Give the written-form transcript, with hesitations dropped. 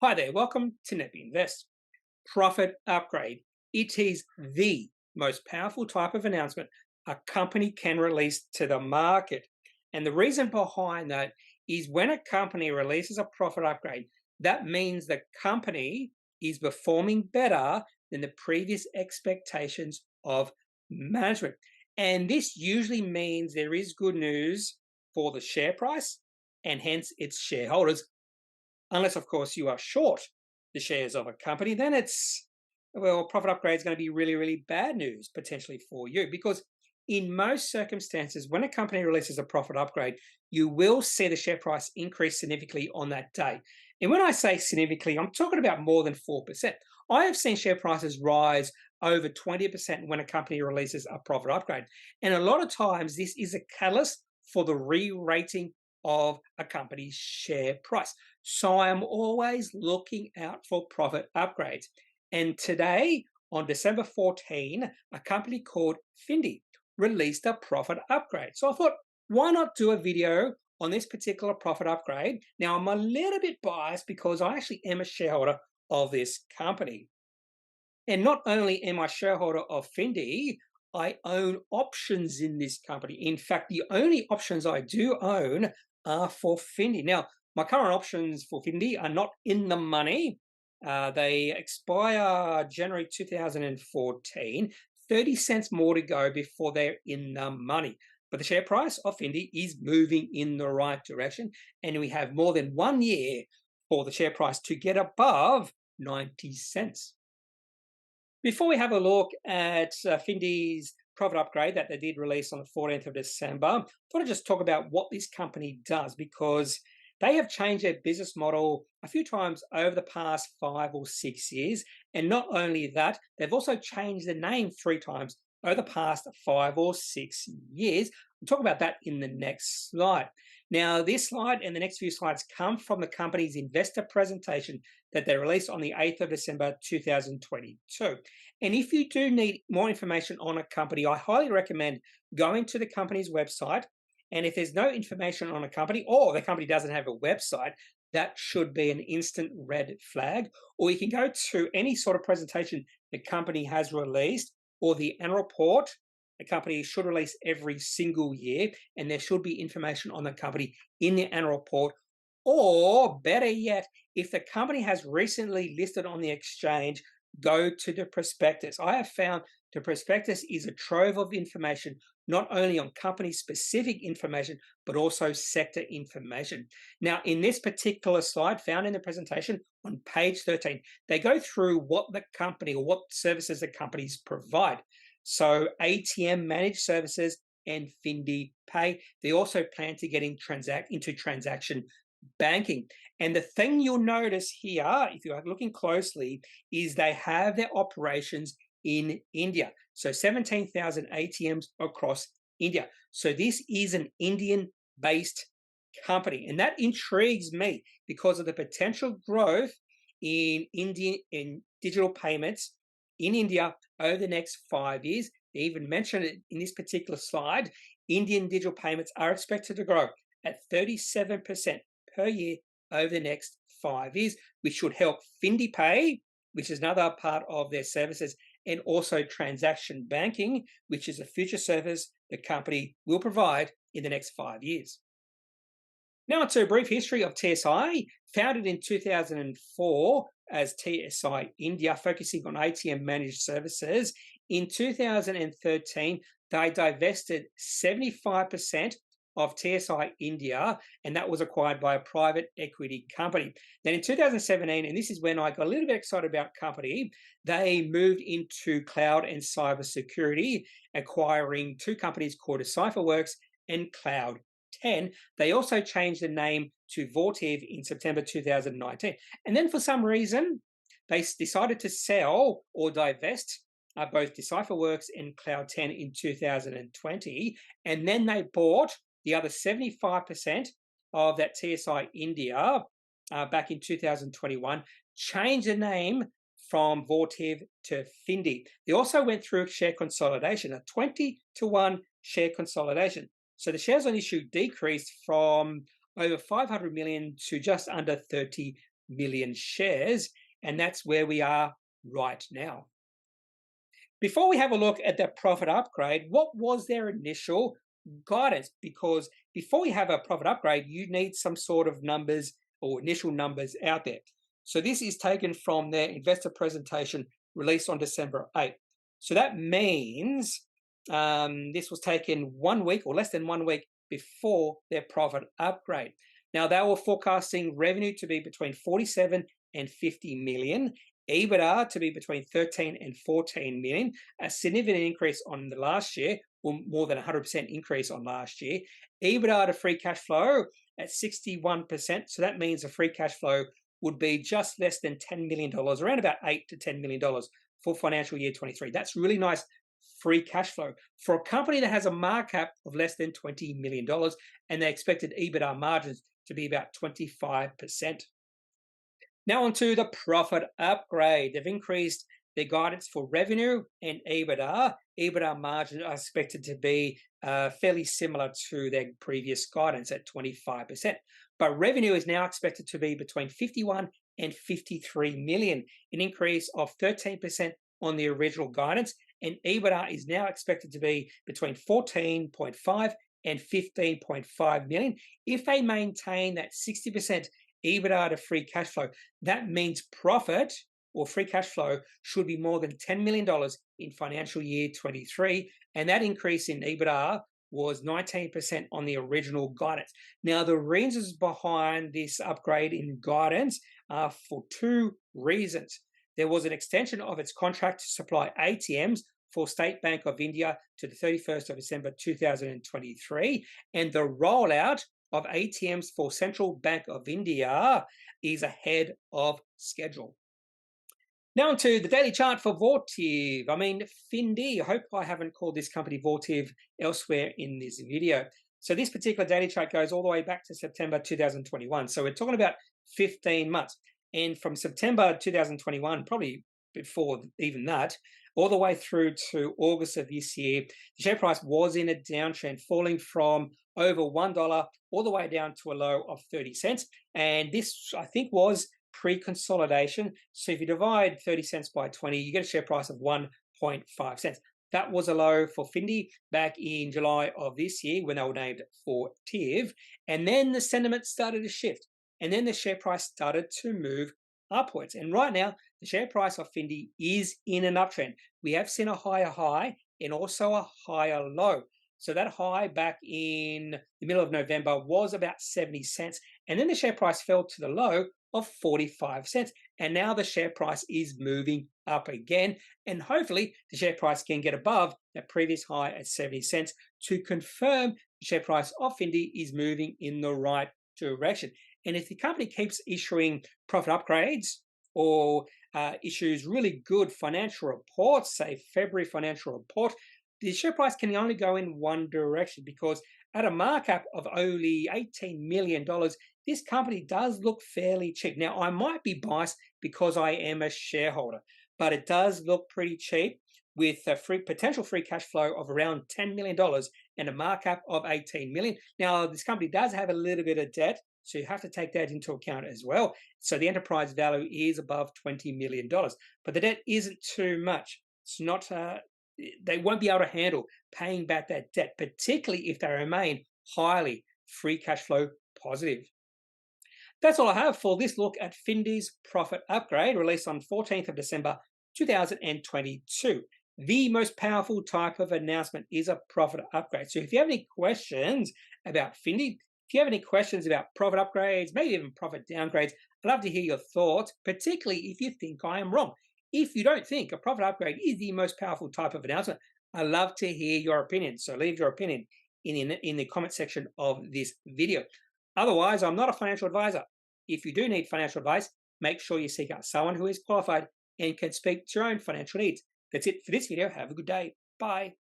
Hi there, welcome to Nepi Invest. Profit upgrade. It is the most powerful type of announcement a company can release to the market. And the reason behind that is when a company releases a profit upgrade, that means the company is performing better than the previous expectations of management. And this usually means there is good news for the share price and hence its shareholders, unless, of course, you are short the shares of a company, then profit upgrade is going to be really, really bad news potentially for you because in most circumstances, when a company releases a profit upgrade, you will see the share price increase significantly on that day. And when I say significantly, I'm talking about more than 4%. I have seen share prices rise over 20% when a company releases a profit upgrade. And a lot of times, this is a catalyst for the re rating of a company's share price. So I'm always looking out for profit upgrades. And today, on December 14, a company called Findi released a profit upgrade. So I thought, why not do a video on this particular profit upgrade? Now, I'm a little bit biased because I actually am a shareholder of this company. And not only am I a shareholder of Findi, I own options in this company. In fact, the only options I do own are for Findi. Now, my current options for Findi are not in the money. They expire January 2014, 30 cents more to go before they're in the money. But the share price of Findi is moving in the right direction, and we have more than 1 year for the share price to get above 90 cents. Before we have a look at Findi's profit upgrade that they did release on the 14th of December, I thought I'd just talk about what this company does because they have changed their business model a few times over the past 5 or 6 years. And not only that, they've also changed the name 3 times over the past 5 or 6 years. We'll talk about that in the next slide. Now, this slide and the next few slides come from the company's investor presentation that they released on the 8th of December 2022. And if you do need more information on a company, I highly recommend going to the company's website. And if there's no information on a company or the company doesn't have a website, that should be an instant red flag. Or you can go to any sort of presentation the company has released or the annual report. The company should release every single year, and there should be information on the company in the annual report. Or better yet, if the company has recently listed on the exchange, go to the prospectus. I have found the prospectus is a trove of information, not only on company specific information, but also sector information. Now, in this particular slide found in the presentation on page 13, they go through what the company or what services the companies provide. So ATM managed services and Findi Pay. They also plan to get into transaction banking. And the thing you'll notice here, if you are looking closely, is they have their operations in India. So 17,000 ATMs across India. So this is an Indian-based company. And that intrigues me because of the potential growth in digital payments in India over the next 5 years. They even mentioned it in this particular slide. Indian digital payments are expected to grow at 37% per year over the next 5 years, which should help FindiPay, which is another part of their services, and also transaction banking, which is a future service the company will provide in the next 5 years. Now, to a brief history of TSI, founded in 2004 as TSI India, focusing on ATM managed services. In 2013, they divested 75% of TSI India, and that was acquired by a private equity company. Then in 2017, and this is when I got a little bit excited about company, they moved into cloud and cybersecurity, acquiring 2 companies called DecipherWorks and Cloud10. They also changed the name to Vortiv in September 2019. And then for some reason, they decided to sell or divest both DecipherWorks and Cloud10 in 2020. And then they bought the other 75% of that TSI India back in 2021, changed the name from Vortiv to Findi. They also went through a share consolidation, a 20-to-1 share consolidation. So the shares on issue decreased from over 500 million to just under 30 million shares, and that's where we are right now. Before we have a look at the profit upgrade, what was their initial guidance? Because before we have a profit upgrade, you need some sort of numbers or initial numbers out there. So this is taken from their investor presentation released on December 8th. So that means this was taken 1 week or less than 1 week before their profit upgrade. Now, they were forecasting revenue to be between 47 and 50 million, EBITDA to be between 13 and 14 million, a significant increase on the last year, or more than 100% increase on last year. EBITDA to free cash flow at 61%. So that means the free cash flow would be just less than $10 million, around about $8 to $10 million for financial year 23. That's really nice free cash flow for a company that has a market cap of less than $20 million, and they expected EBITDA margins to be about 25%. Now on to the profit upgrade. They've increased their guidance for revenue and EBITDA. EBITDA margins are expected to be fairly similar to their previous guidance at 25%. But revenue is now expected to be between 51 and 53 million, an increase of 13% on the original guidance. And EBITDA is now expected to be between 14.5 and 15.5 million. If they maintain that 60% EBITDA to free cash flow, that means profit or free cash flow should be more than $10 million in financial year 23. And that increase in EBITDA was 19% on the original guidance. Now, the reasons behind this upgrade in guidance are for two reasons. There was an extension of its contract to supply ATMs for State Bank of India to the 31st of December 2023, and the rollout of ATMs for Central Bank of India is ahead of schedule. Now onto the daily chart for Vortiv. Findi. I hope I haven't called this company Vortiv elsewhere in this video. So this particular daily chart goes all the way back to September 2021. So we're talking about 15 months. And from September 2021, probably before even that, all the way through to August of this year, the share price was in a downtrend, falling from over $1 all the way down to a low of 30 cents. And this, I think, was pre-consolidation. So if you divide 30 cents by 20, you get a share price of 1.5 cents. That was a low for Findi back in July of this year when they were named Vortiv. And then the sentiment started to shift. And then the share price started to move upwards. And right now, the share price of Findi is in an uptrend. We have seen a higher high and also a higher low. So that high back in the middle of November was about 70 cents. And then the share price fell to the low of 45 cents. And now the share price is moving up again. And hopefully the share price can get above that previous high at 70 cents to confirm the share price of Findi is moving in the right direction. And if the company keeps issuing profit upgrades or issues really good financial reports, say February financial report, the share price can only go in one direction, because at a markup of only $18 million, this company does look fairly cheap. Now, I might be biased because I am a shareholder, but it does look pretty cheap with a potential free cash flow of around $10 million and a markup of $18 million. Now, this company does have a little bit of debt, so you have to take that into account as well. So the enterprise value is above $20 million, but the debt isn't too much. It's not, they won't be able to handle paying back that debt, particularly if they remain highly free cash flow positive. That's all I have for this look at Findi's profit upgrade, released on 14th of December 2022. The most powerful type of announcement is a profit upgrade. So if you have any questions about Findi, if you have any questions about profit upgrades, maybe even profit downgrades, I'd love to hear your thoughts, particularly if you think I am wrong. If you don't think a profit upgrade is the most powerful type of announcement, I'd love to hear your opinion. So leave your opinion in the comment section of this video. Otherwise, I'm not a financial advisor. If you do need financial advice, make sure you seek out someone who is qualified and can speak to your own financial needs. That's it for this video. Have a good day. Bye.